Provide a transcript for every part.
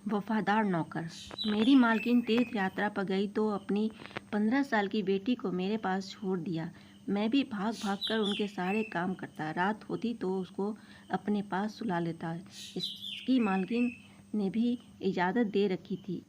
वफादार नौकर। मेरी मालकिन तीर्थ यात्रा पर गई तो अपनी 15 साल की बेटी को मेरे पास छोड़ दिया। मैं भी भाग भाग कर उनके सारे काम करता। रात होती तो उसको अपने पास सुला लेता। इसकी मालकिन ने भी इजाज़त दे रखी थी।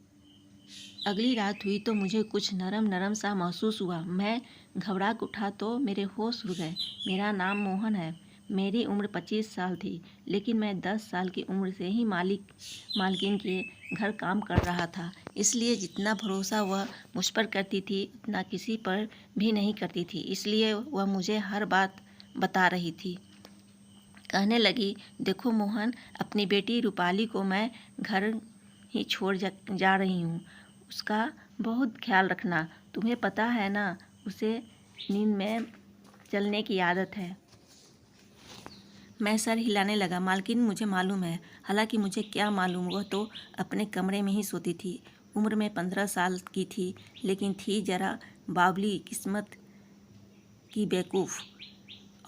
अगली रात हुई तो मुझे कुछ नरम नरम सा महसूस हुआ। मैं घबरा उठा तो मेरे होश उड़ गए। मेरा नाम मोहन है। मेरी उम्र 25 साल थी, लेकिन मैं 10 साल की उम्र से ही मालकिन के घर काम कर रहा था। इसलिए जितना भरोसा वह मुझ पर करती थी उतना किसी पर भी नहीं करती थी। इसलिए वह मुझे हर बात बता रही थी। कहने लगी, देखो मोहन, अपनी बेटी रूपाली को मैं घर ही छोड़ जा रही हूँ। उसका बहुत ख्याल रखना। तुम्हें पता है ना, उसे नींद में चलने की आदत है। मैं सर हिलाने लगा। मालकिन, मुझे मालूम है। हालांकि मुझे क्या मालूम, वह तो अपने कमरे में ही सोती थी। उम्र में 15 साल की थी, लेकिन थी जरा बावली किस्मत की, बेवकूफ़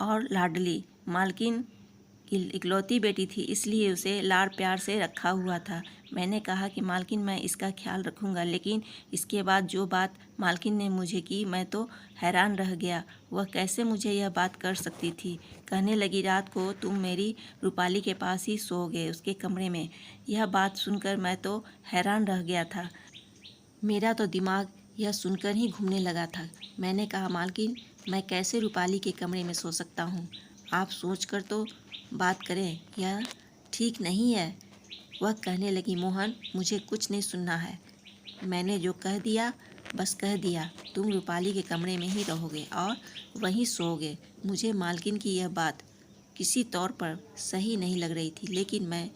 और लाडली। मालकिन की इकलौती बेटी थी, इसलिए उसे लाड़ प्यार से रखा हुआ था। मैंने कहा कि मालकिन, मैं इसका ख्याल रखूंगा। लेकिन इसके बाद जो बात मालकिन ने मुझे की, मैं तो हैरान रह गया। वह कैसे मुझे यह बात कर सकती थी। कहने लगी, रात को तुम मेरी रूपाली के पास ही सोओगे, उसके कमरे में। यह बात सुनकर मैं तो हैरान रह गया था। मेरा तो दिमाग यह सुनकर ही घूमने लगा था। मैंने कहा, मालकिन, मैं कैसे रूपाली के कमरे में सो सकता हूँ? आप सोच कर तो बात करें, यह ठीक नहीं है। वह कहने लगी, मोहन, मुझे कुछ नहीं सुनना है। मैंने जो कह दिया बस कह दिया। तुम रूपाली के कमरे में ही रहोगे और वहीं सोओगे। मुझे मालकिन की यह बात किसी तौर पर सही नहीं लग रही थी, लेकिन मैं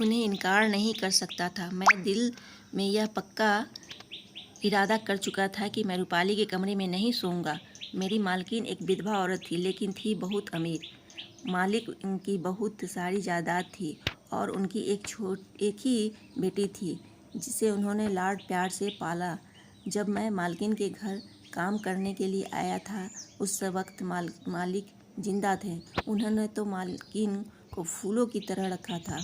उन्हें इनकार नहीं कर सकता था। मैं दिल में यह पक्का इरादा कर चुका था कि मैं रूपाली के कमरे में नहीं सोऊंगा। मेरी मालकिन एक विधवा औरत थी, लेकिन थी बहुत अमीर। मालिक उनकी बहुत सारी जायदाद थी और उनकी एक ही बेटी थी, जिसे उन्होंने लाड प्यार से पाला। जब मैं मालकिन के घर काम करने के लिए आया था, उस वक्त मालिक जिंदा थे। उन्होंने तो मालकिन को फूलों की तरह रखा था।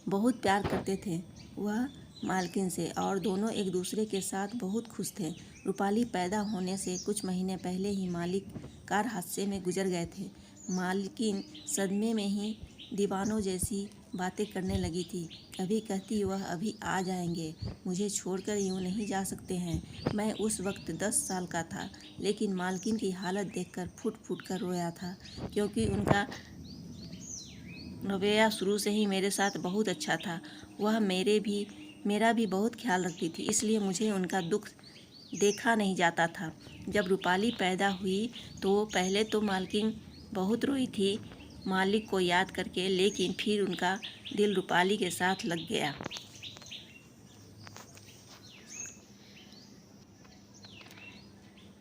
बहुत प्यार करते थे वह मालकिन से, और दोनों एक दूसरे के साथ बहुत खुश थे। रूपाली पैदा होने से कुछ महीने पहले ही मालिक कार हादसे में गुजर गए थे। मालकिन सदमे में ही दीवानों जैसी बातें करने लगी थी। कभी कहती, वह अभी आ जाएंगे, मुझे छोड़कर यूँ नहीं जा सकते हैं। मैं उस वक्त 10 साल का था, लेकिन मालकिन की हालत देखकर फूट फूट कर रोया था, क्योंकि उनका रवैया शुरू से ही मेरे साथ बहुत अच्छा था। वह मेरा भी बहुत ख्याल रखती थी, इसलिए मुझे उनका दुख देखा नहीं जाता था। जब रूपाली पैदा हुई तो पहले तो मालकिन बहुत रोई थी मालिक को याद करके, लेकिन फिर उनका दिल रूपाली के साथ लग गया।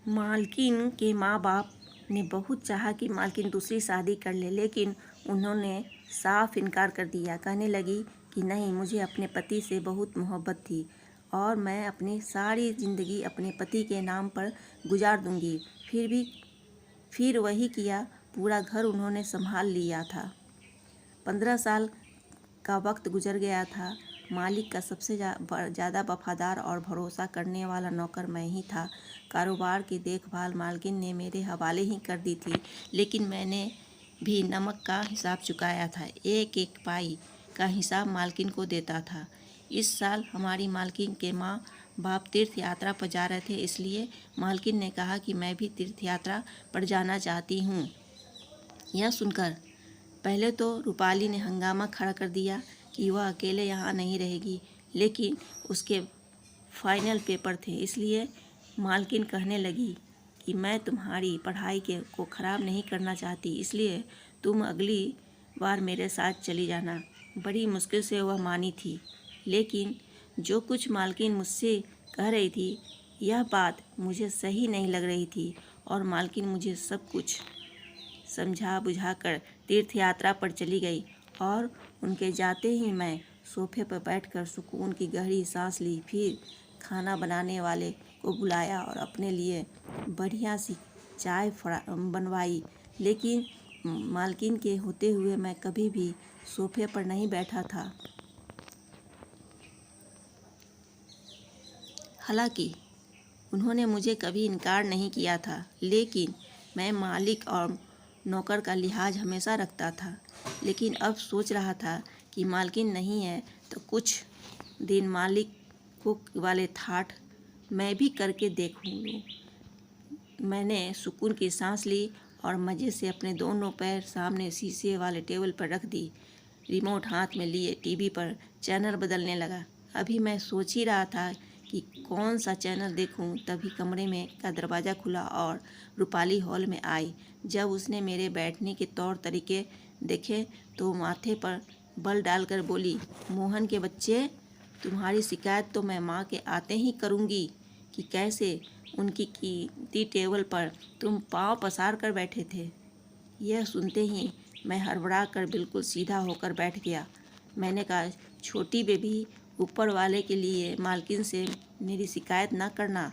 मालकिन के माँ बाप ने बहुत चाहा कि मालकिन दूसरी शादी कर ले, लेकिन उन्होंने साफ इनकार कर दिया। कहने लगी कि नहीं, मुझे अपने पति से बहुत मोहब्बत थी और मैं अपनी सारी ज़िंदगी अपने पति के नाम पर गुजार दूंगी। फिर वही किया। पूरा घर उन्होंने संभाल लिया था। 15 साल का वक्त गुजर गया था। मालिक का सबसे ज़्यादा वफादार और भरोसा करने वाला नौकर मैं ही था। कारोबार की देखभाल मालकिन ने मेरे हवाले ही कर दी थी, लेकिन मैंने भी नमक का हिसाब चुकाया था। एक एक पाई का हिसाब मालकिन को देता था। इस साल हमारी मालकिन के माँ बाप तीर्थ यात्रा पर जा रहे थे, इसलिए मालकिन ने कहा कि मैं भी तीर्थ यात्रा पर जाना चाहती हूँ। यह सुनकर पहले तो रूपाली ने हंगामा खड़ा कर दिया कि वह अकेले यहाँ नहीं रहेगी, लेकिन उसके फाइनल पेपर थे, इसलिए मालकिन कहने लगी कि मैं तुम्हारी पढ़ाई को ख़राब नहीं करना चाहती, इसलिए तुम अगली बार मेरे साथ चली जाना। बड़ी मुश्किल से वह मानी थी, लेकिन जो कुछ मालकिन मुझसे कह रही थी, यह बात मुझे सही नहीं लग रही थी, और मालकिन मुझे सब कुछ समझा बुझाकर तीर्थ यात्रा पर चली गई। और उनके जाते ही मैं सोफे पर बैठकर सुकून की गहरी सांस ली। फिर खाना बनाने वाले को बुलाया और अपने लिए बढ़िया सी चाय बनवाई, लेकिन मालकिन के होते हुए मैं कभी भी सोफे पर नहीं बैठा था। हालांकि उन्होंने मुझे कभी इनकार नहीं किया था, लेकिन मैं मालिक और नौकर का लिहाज हमेशा रखता था। लेकिन अब सोच रहा था कि मालकिन नहीं है तो कुछ दिन मालिक कुक वाले ठाठ मैं भी करके देखूँ। मैंने सुकून की सांस ली और मज़े से अपने दोनों पैर सामने शीशे वाले टेबल पर रख दी। रिमोट हाथ में लिए टीवी पर चैनल बदलने लगा। अभी मैं सोच ही रहा था कि कौन सा चैनल देखूं, तभी कमरे में का दरवाज़ा खुला और रूपाली हॉल में आई। जब उसने मेरे बैठने के तौर तरीके देखे तो माथे पर बल डालकर बोली, मोहन के बच्चे, तुम्हारी शिकायत तो मैं माँ के आते ही करूँगी कि कैसे उनकी कीमती टेबल पर तुम पाँव पसार कर बैठे थे। यह सुनते ही मैं हड़बड़ा कर बिल्कुल सीधा होकर बैठ गया। मैंने कहा, छोटी बेबी, ऊपर वाले के लिए मालकिन से मेरी शिकायत ना करना।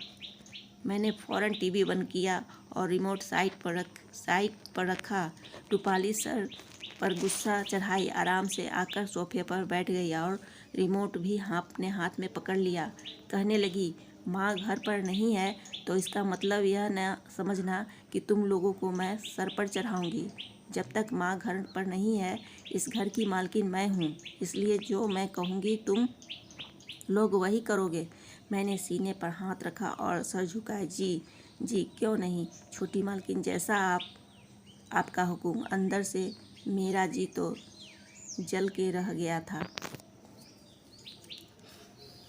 मैंने फ़ौरन टीवी बंद किया और रिमोट साइड पर रखा। रूपाली सर पर गुस्सा चढ़ाई आराम से आकर सोफे पर बैठ गई और रिमोट भी अपने हाथ में पकड़ लिया। कहने लगी, माँ घर पर नहीं है तो इसका मतलब यह न समझना कि तुम लोगों को मैं सर पर चढ़ाऊँगी। जब तक माँ घर पर नहीं है, इस घर की मालकिन मैं हूँ, इसलिए जो मैं कहूँगी तुम लोग वही करोगे। मैंने सीने पर हाथ रखा और सर झुकाया। जी जी, क्यों नहीं छोटी मालकिन, जैसा आपका हुक्म। अंदर से मेरा जी तो जल के रह गया था।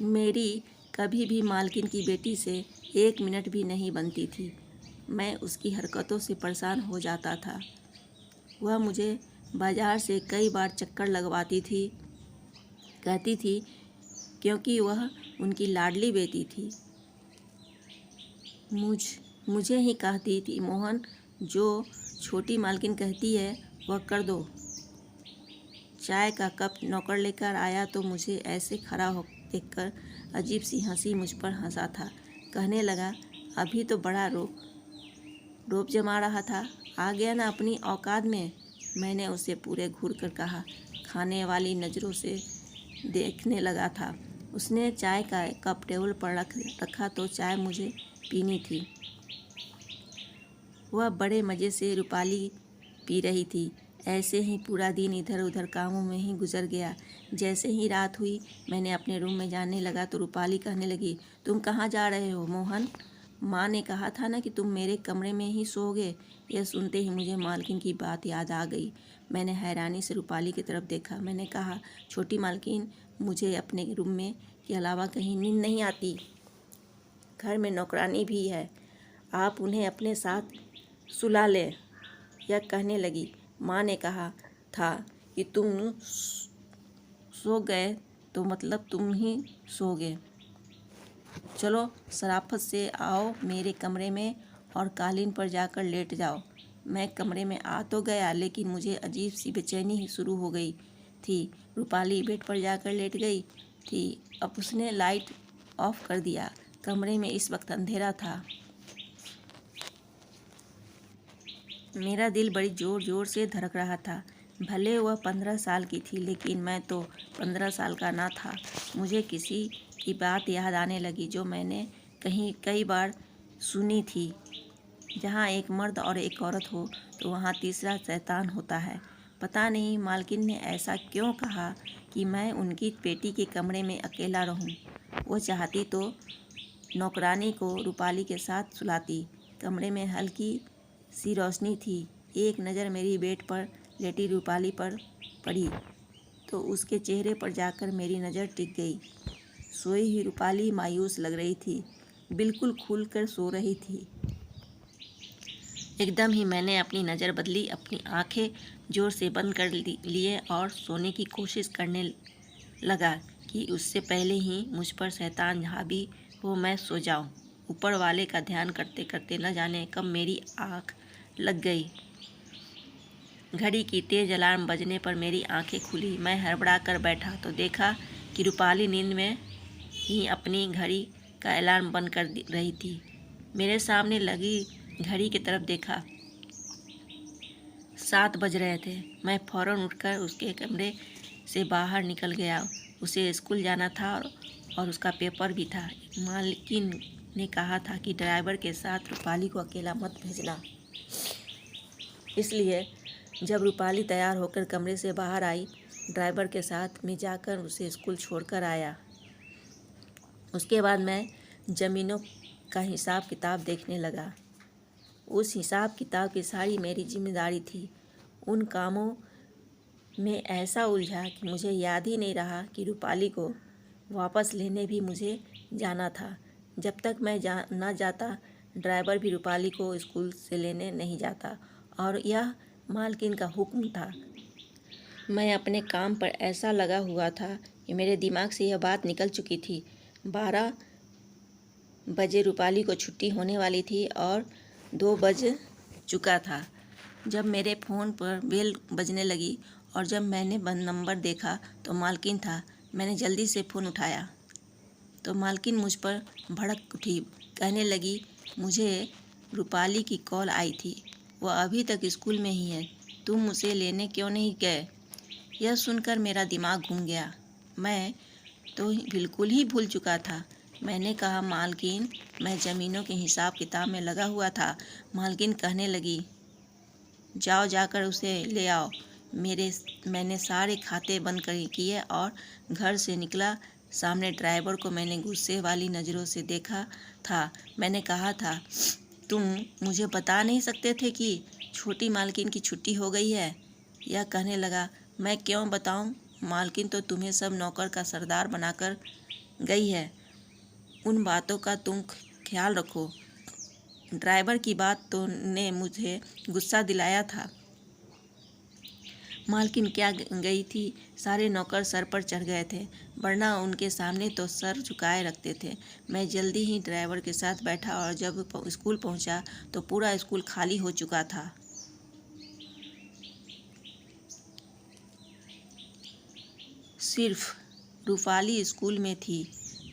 मेरी कभी भी मालकिन की बेटी से 1 मिनट भी नहीं बनती थी। मैं उसकी हरकतों से परेशान हो जाता था। वह मुझे बाजार से कई बार चक्कर लगवाती थी, कहती थी क्योंकि वह उनकी लाडली बेटी थी। मुझे ही कहती थी, मोहन, जो छोटी मालकिन कहती है वह कर दो। चाय का कप नौकर लेकर आया तो मुझे ऐसे खड़ा हो देखकर अजीब सी हंसी मुझ पर हंसा था। कहने लगा, अभी तो बड़ा रोब जमा रहा था, आ गया ना अपनी औकात में। मैंने उसे पूरे घूर कर कहा। खाने वाली नज़रों से देखने लगा था। उसने चाय का कप टेबल पर रखा तो चाय मुझे पीनी थी। वह बड़े मज़े से रूपाली पी रही थी। ऐसे ही पूरा दिन इधर उधर कामों में ही गुजर गया। जैसे ही रात हुई, मैंने अपने रूम में जाने लगा तो रूपाली कहने लगी, तुम कहाँ जा रहे हो मोहन? माँ ने कहा था ना कि तुम मेरे कमरे में ही सोओगे। यह सुनते ही मुझे मालकिन की बात याद आ गई। मैंने हैरानी से रूपाली की तरफ देखा। मैंने कहा, छोटी मालकिन, मुझे अपने रूम में के अलावा कहीं नींद नहीं आती। घर में नौकरानी भी है, आप उन्हें अपने साथ सुला लें। यह कहने लगी, माँ ने कहा था कि तुम सो गए तो मतलब तुम ही सोगे। चलो शराफत से आओ मेरे कमरे में और कालीन पर जाकर लेट जाओ। मैं कमरे में आ तो गया, लेकिन मुझे अजीब सी बेचैनी ही शुरू हो गई थी। रूपाली बेड पर जाकर लेट गई थी। अब उसने लाइट ऑफ कर दिया। कमरे में इस वक्त अंधेरा था। मेरा दिल बड़ी ज़ोर ज़ोर से धड़क रहा था। भले वह 15 साल की थी, लेकिन मैं तो 15 साल का ना था। मुझे किसी की बात याद आने लगी जो मैंने कई बार सुनी थी। जहाँ एक मर्द और एक औरत हो तो वहाँ तीसरा शैतान होता है। पता नहीं मालकिन ने ऐसा क्यों कहा कि मैं उनकी बेटी के कमरे में अकेला रहूँ। वो चाहती तो नौकरानी को रूपाली के साथ सुलाती। कमरे में हल्की सी रोशनी थी। एक नज़र मेरी बेड पर लेटी रूपाली पर पड़ी तो उसके चेहरे पर जाकर मेरी नज़र टिक गई। सोई हुई रूपाली मायूस लग रही थी, बिल्कुल खुलकर सो रही थी। एकदम ही मैंने अपनी नज़र बदली, अपनी आंखें जोर से बंद कर लिए और सोने की कोशिश करने लगा कि उससे पहले ही मुझ पर शैतान हावी हो मैं सो जाऊं। ऊपर वाले का ध्यान करते करते न जाने कब मेरी आँख लग गई। घड़ी की तेज अलार्म बजने पर मेरी आंखें खुली। मैं हड़बड़ा कर बैठा तो देखा कि रूपाली नींद में ही अपनी घड़ी का अलार्म बंद कर रही थी। मेरे सामने लगी घड़ी की तरफ देखा, 7 बज रहे थे। मैं फ़ौरन उठकर उसके कमरे से बाहर निकल गया। उसे स्कूल जाना था और उसका पेपर भी था। मालकिन ने कहा था कि ड्राइवर के साथ रूपाली को अकेला मत भेजना। इसलिए जब रूपाली तैयार होकर कमरे से बाहर आई, ड्राइवर के साथ मैं जाकर उसे स्कूल छोड़कर आया। उसके बाद मैं ज़मीनों का हिसाब किताब देखने लगा। उस हिसाब किताब की सारी मेरी जिम्मेदारी थी। उन कामों में ऐसा उलझा कि मुझे याद ही नहीं रहा कि रूपाली को वापस लेने भी मुझे जाना था। जब तक मैं ना जाता, ड्राइवर भी रूपाली को स्कूल से लेने नहीं जाता और यह मालकिन का हुक्म था। मैं अपने काम पर ऐसा लगा हुआ था कि मेरे दिमाग से यह बात निकल चुकी थी। 12 बजे रूपाली को छुट्टी होने वाली थी और 2 बज चुका था जब मेरे फ़ोन पर बेल बजने लगी और जब मैंने नंबर देखा तो मालकिन था। मैंने जल्दी से फ़ोन उठाया तो मालकिन मुझ पर भड़क उठी। कहने लगी, मुझे रूपाली की कॉल आई थी, वह अभी तक स्कूल में ही है, तुम उसे लेने क्यों नहीं गए? यह सुनकर मेरा दिमाग घूम गया। मैं तो बिल्कुल ही भूल चुका था। मैंने कहा, मालकिन, मैं ज़मीनों के हिसाब किताब में लगा हुआ था। मालकिन कहने लगी, जाओ जाकर उसे ले आओ। मैंने सारे खाते बंद किए और घर से निकला। सामने ड्राइवर को मैंने गुस्से वाली नज़रों से देखा था। मैंने कहा था, तुम मुझे बता नहीं सकते थे कि छोटी मालकिन की छुट्टी हो गई है? यह कहने लगा, मैं क्यों बताऊं? मालकिन तो तुम्हें सब नौकर का सरदार बनाकर गई है। उन बातों का तुम ख्याल रखो। ड्राइवर की बात तो ने मुझे गुस्सा दिलाया था। मालकिन क्या गई थी, सारे नौकर सर पर चढ़ गए थे, वरना उनके सामने तो सर झुकाए रखते थे। मैं जल्दी ही ड्राइवर के साथ बैठा और जब स्कूल पहुंचा तो पूरा स्कूल खाली हो चुका था। सिर्फ रूपाली स्कूल में थी।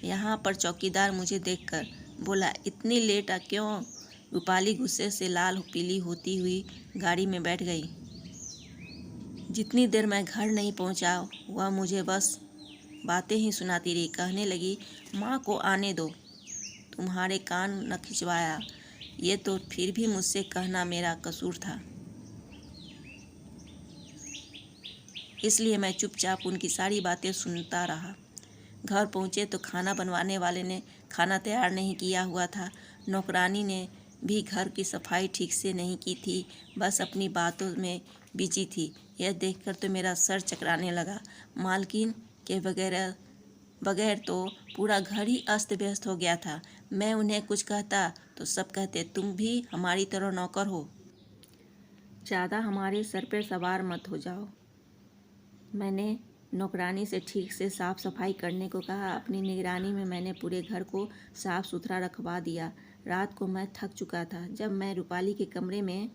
यहाँ पर चौकीदार मुझे देखकर बोला, इतनी लेट क्यों? रूपाली गुस्से से लाल पीली होती हुई गाड़ी में बैठ गई। जितनी देर मैं घर नहीं पहुँचा वह मुझे बस बातें ही सुनाती रही। कहने लगी, माँ को आने दो, तुम्हारे कान न खिंचवाया, ये तो फिर भी मुझसे कहना मेरा कसूर था, इसलिए मैं चुपचाप उनकी सारी बातें सुनता रहा। घर पहुँचे तो खाना बनवाने वाले ने खाना तैयार नहीं किया हुआ था। नौकरानी ने भी घर की सफाई ठीक से नहीं की थी, बस अपनी बातों में बिजी थी। यह देखकर तो मेरा सर चकराने लगा। मालकिन के बगैर तो पूरा घर ही अस्त व्यस्त हो गया था। मैं उन्हें कुछ कहता तो सब कहते, तुम भी हमारी तरह नौकर हो, ज़्यादा हमारे सर पर सवार मत हो जाओ। मैंने नौकरानी से ठीक से साफ़ सफाई करने को कहा। अपनी निगरानी में मैंने पूरे घर को साफ़ सुथरा रखवा दिया। रात को मैं थक चुका था। जब मैं रूपाली के कमरे में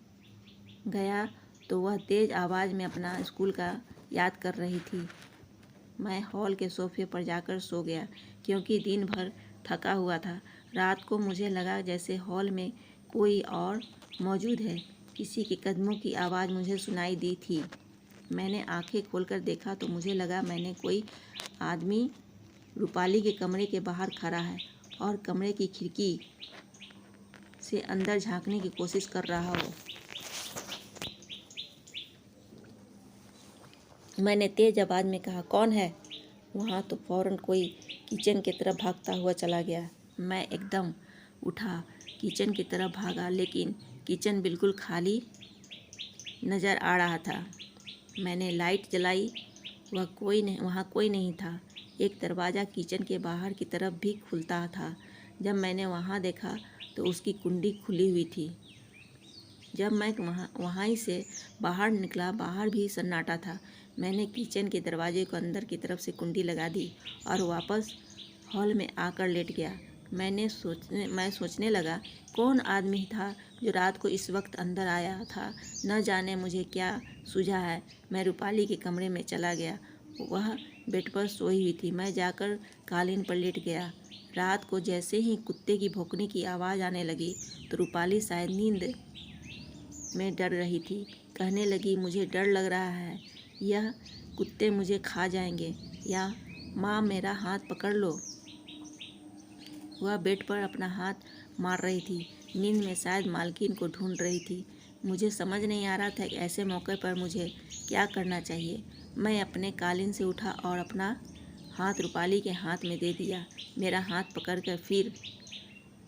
गया तो वह तेज़ आवाज़ में अपना स्कूल का याद कर रही थी। मैं हॉल के सोफे पर जाकर सो गया क्योंकि दिन भर थका हुआ था। रात को मुझे लगा जैसे हॉल में कोई और मौजूद है। किसी के कदमों की आवाज़ मुझे सुनाई दी थी। मैंने आंखें खोलकर देखा तो मुझे लगा मैंने कोई आदमी रूपाली के कमरे के बाहर खड़ा है और कमरे की खिड़की से अंदर झांकने की कोशिश कर रहा हो। मैंने तेज आवाज़ में कहा, कौन है वहाँ? तो फौरन कोई किचन की तरफ भागता हुआ चला गया। मैं एकदम उठा, किचन की तरफ भागा, लेकिन किचन बिल्कुल खाली नज़र आ रहा था। मैंने लाइट जलाई, वहाँ कोई नहीं था। एक दरवाज़ा किचन के बाहर की तरफ भी खुलता था। जब मैंने वहाँ देखा तो उसकी कुंडी खुली हुई थी। जब मैं वहाँ से बाहर निकला, बाहर भी सन्नाटा था। मैंने किचन के दरवाजे को अंदर की तरफ से कुंडी लगा दी और वापस हॉल में आकर लेट गया। मैं सोचने लगा, कौन आदमी था जो रात को इस वक्त अंदर आया था? न जाने मुझे क्या सूझा है। मैं रूपाली के कमरे में चला गया। वह बेड पर सोई हुई थी। मैं जाकर कालीन पर लेट गया। रात को जैसे ही कुत्ते की भौंकने की आवाज़ आने लगी तो रूपाली शायद नींद में डर रही थी। कहने लगी, मुझे डर लग रहा है, यह कुत्ते मुझे खा जाएंगे या माँ मेरा हाथ पकड़ लो। वह बेड पर अपना हाथ मार रही थी, नींद में शायद मालकिन को ढूंढ रही थी। मुझे समझ नहीं आ रहा था कि ऐसे मौके पर मुझे क्या करना चाहिए। मैं अपने कालीन से उठा और अपना हाथ रूपाली के हाथ में दे दिया। मेरा हाथ पकड़कर फिर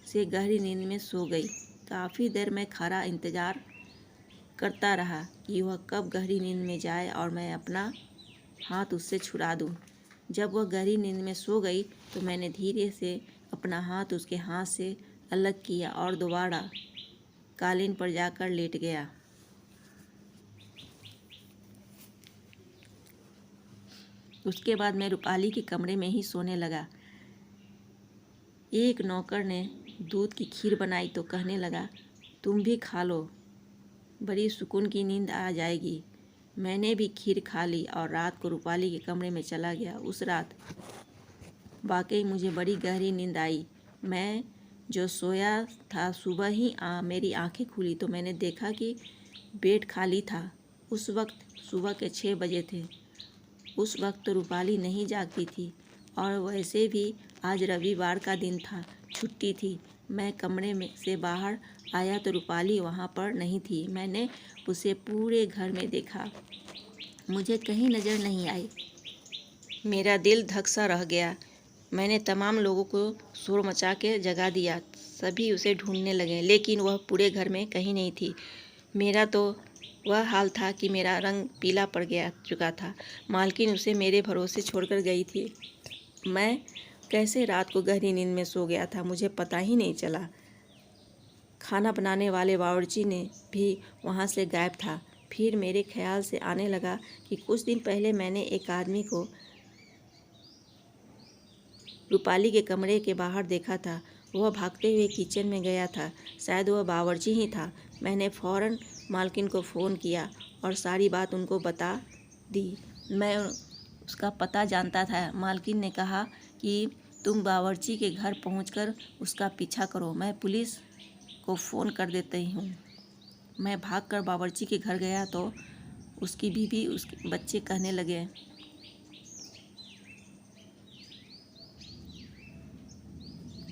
से गहरी नींद में सो गई। काफ़ी देर मैं खड़ा इंतज़ार करता रहा कि वह कब गहरी नींद में जाए और मैं अपना हाथ उससे छुड़ा दूं। जब वह गहरी नींद में सो गई तो मैंने धीरे से अपना हाथ उसके हाथ से अलग किया और दोबारा कालीन पर जाकर लेट गया। उसके बाद मैं रूपाली के कमरे में ही सोने लगा। एक नौकर ने दूध की खीर बनाई तो कहने लगा, तुम भी खा लो, बड़ी सुकून की नींद आ जाएगी। मैंने भी खीर खा ली और रात को रूपाली के कमरे में चला गया। उस रात वाकई मुझे बड़ी गहरी नींद आई। मैं जो सोया था, सुबह ही मेरी आंखें खुली तो मैंने देखा कि बेड खाली था। उस वक्त सुबह के 6 बजे थे। उस वक्त तो रूपाली नहीं जागती थी और वैसे भी आज रविवार का दिन था, छुट्टी थी। मैं कमरे में से बाहर आया तो रूपाली वहाँ पर नहीं थी। मैंने उसे पूरे घर में देखा, मुझे कहीं नज़र नहीं आई। मेरा दिल धक सा रह गया। मैंने तमाम लोगों को शोर मचा के जगा दिया। सभी उसे ढूंढने लगे, लेकिन वह पूरे घर में कहीं नहीं थी। मेरा तो वह हाल था कि मेरा रंग पीला पड़ गया चुका था। मालकिन उसे मेरे भरोसे छोड़कर गई थी। मैं कैसे रात को गहरी नींद में सो गया था, मुझे पता ही नहीं चला। खाना बनाने वाले बावर्ची ने भी वहाँ से गायब था। फिर मेरे ख्याल से आने लगा कि कुछ दिन पहले मैंने एक आदमी को रूपाली के कमरे के बाहर देखा था। वह भागते हुए किचन में गया था। शायद वह बावर्ची ही था। मैंने फ़ौरन मालकिन को फ़ोन किया और सारी बात उनको बता दी। मैं उसका पता जानता था। मालकिन ने कहा कि तुम बावर्ची के घर पहुंचकर उसका पीछा करो, मैं पुलिस को फ़ोन कर देती हूँ। मैं भागकर बावर्ची के घर गया तो उसकी बीवी, उसके बच्चे कहने लगे,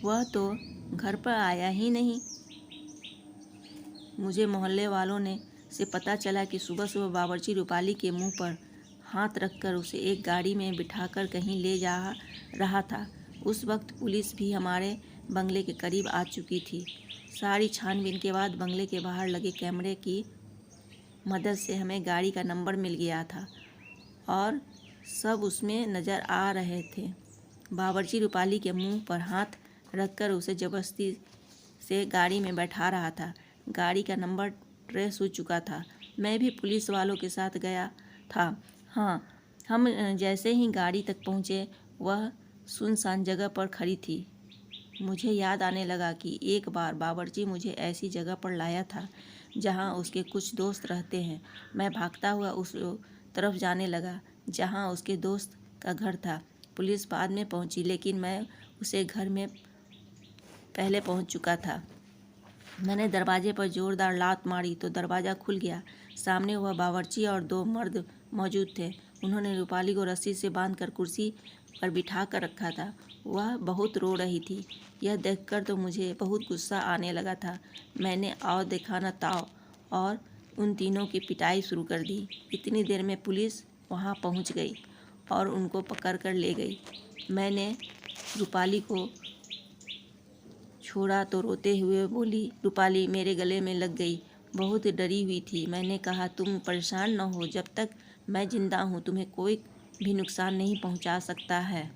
वह तो घर पर आया ही नहीं। मुझे मोहल्ले वालों ने से पता चला कि सुबह सुबह बावर्ची रूपाली के मुंह पर हाथ रखकर उसे एक गाड़ी में बिठाकर कहीं ले जा रहा था। उस वक्त पुलिस भी हमारे बंगले के करीब आ चुकी थी। सारी छानबीन के बाद बंगले के बाहर लगे कैमरे की मदद से हमें गाड़ी का नंबर मिल गया था और सब उसमें नज़र आ रहे थे। बावर्ची रूपाली के मुंह पर हाथ रखकर उसे ज़बरदस्ती से गाड़ी में बैठा रहा था। गाड़ी का नंबर ट्रेस हो चुका था। मैं भी पुलिस वालों के साथ गया था। हाँ, हम जैसे ही गाड़ी तक पहुँचे, वह सुनसान जगह पर खड़ी थी। मुझे याद आने लगा कि एक बार बावर्ची मुझे ऐसी जगह पर लाया था जहाँ उसके कुछ दोस्त रहते हैं। मैं भागता हुआ उस तरफ जाने लगा जहाँ उसके दोस्त का घर था। पुलिस बाद में पहुँची, लेकिन मैं उसे घर में पहले पहुँच चुका था। मैंने दरवाजे पर जोरदार लात मारी तो दरवाज़ा खुल गया। सामने वह बावर्ची और 2 मर्द मौजूद थे। उन्होंने रूपाली को रस्सी से बांधकर कुर्सी पर बिठा कर रखा था। वह बहुत रो रही थी। यह देखकर तो मुझे बहुत गुस्सा आने लगा था। मैंने आओ देखा न ताओ और उन तीनों की पिटाई शुरू कर दी। इतनी देर में पुलिस वहाँ पहुँच गई और उनको पकड़ कर ले गई। मैंने रूपाली को छोड़ा तो रोते हुए बोली, रूपाली मेरे गले में लग गई। बहुत डरी हुई थी। मैंने कहा, तुम परेशान न हो, जब तक मैं जिंदा हूँ तुम्हें कोई भी नुकसान नहीं पहुँचा सकता है।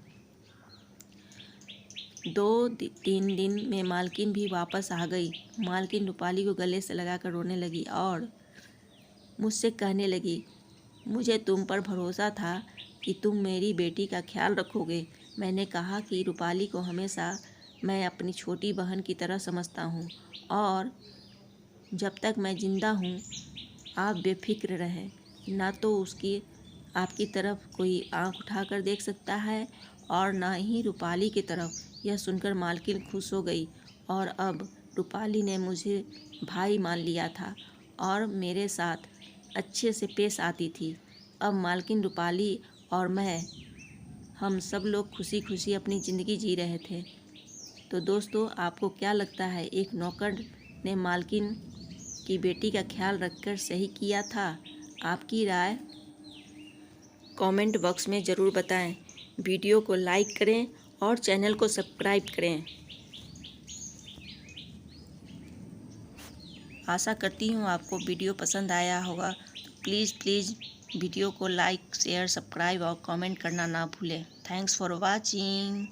2-3 दिन में मालकिन भी वापस आ गई। मालकिन रूपाली को गले से लगाकर रोने लगी और मुझसे कहने लगी, मुझे तुम पर भरोसा था कि तुम मेरी बेटी का ख्याल रखोगे। मैंने कहा कि रूपाली को हमेशा मैं अपनी छोटी बहन की तरह समझता हूँ और जब तक मैं ज़िंदा हूँ आप बेफिक्र रहें। ना तो उसकी आपकी तरफ कोई आंख उठाकर देख सकता है और ना ही रूपाली की तरफ। यह सुनकर मालकिन खुश हो गई और अब रूपाली ने मुझे भाई मान लिया था और मेरे साथ अच्छे से पेश आती थी। अब मालकिन, रूपाली और मैं हम सब लोग खुशी खुशी अपनी ज़िंदगी जी रहे थे। तो दोस्तों, आपको क्या लगता है, एक नौकर ने मालकिन की बेटी का ख्याल रखकर सही किया था? आपकी राय कमेंट बॉक्स में ज़रूर बताएं। वीडियो को लाइक करें और चैनल को सब्सक्राइब करें। आशा करती हूँ आपको वीडियो पसंद आया होगा। प्लीज़ वीडियो को लाइक, शेयर, सब्सक्राइब और कमेंट करना ना भूलें। Thanks for watching.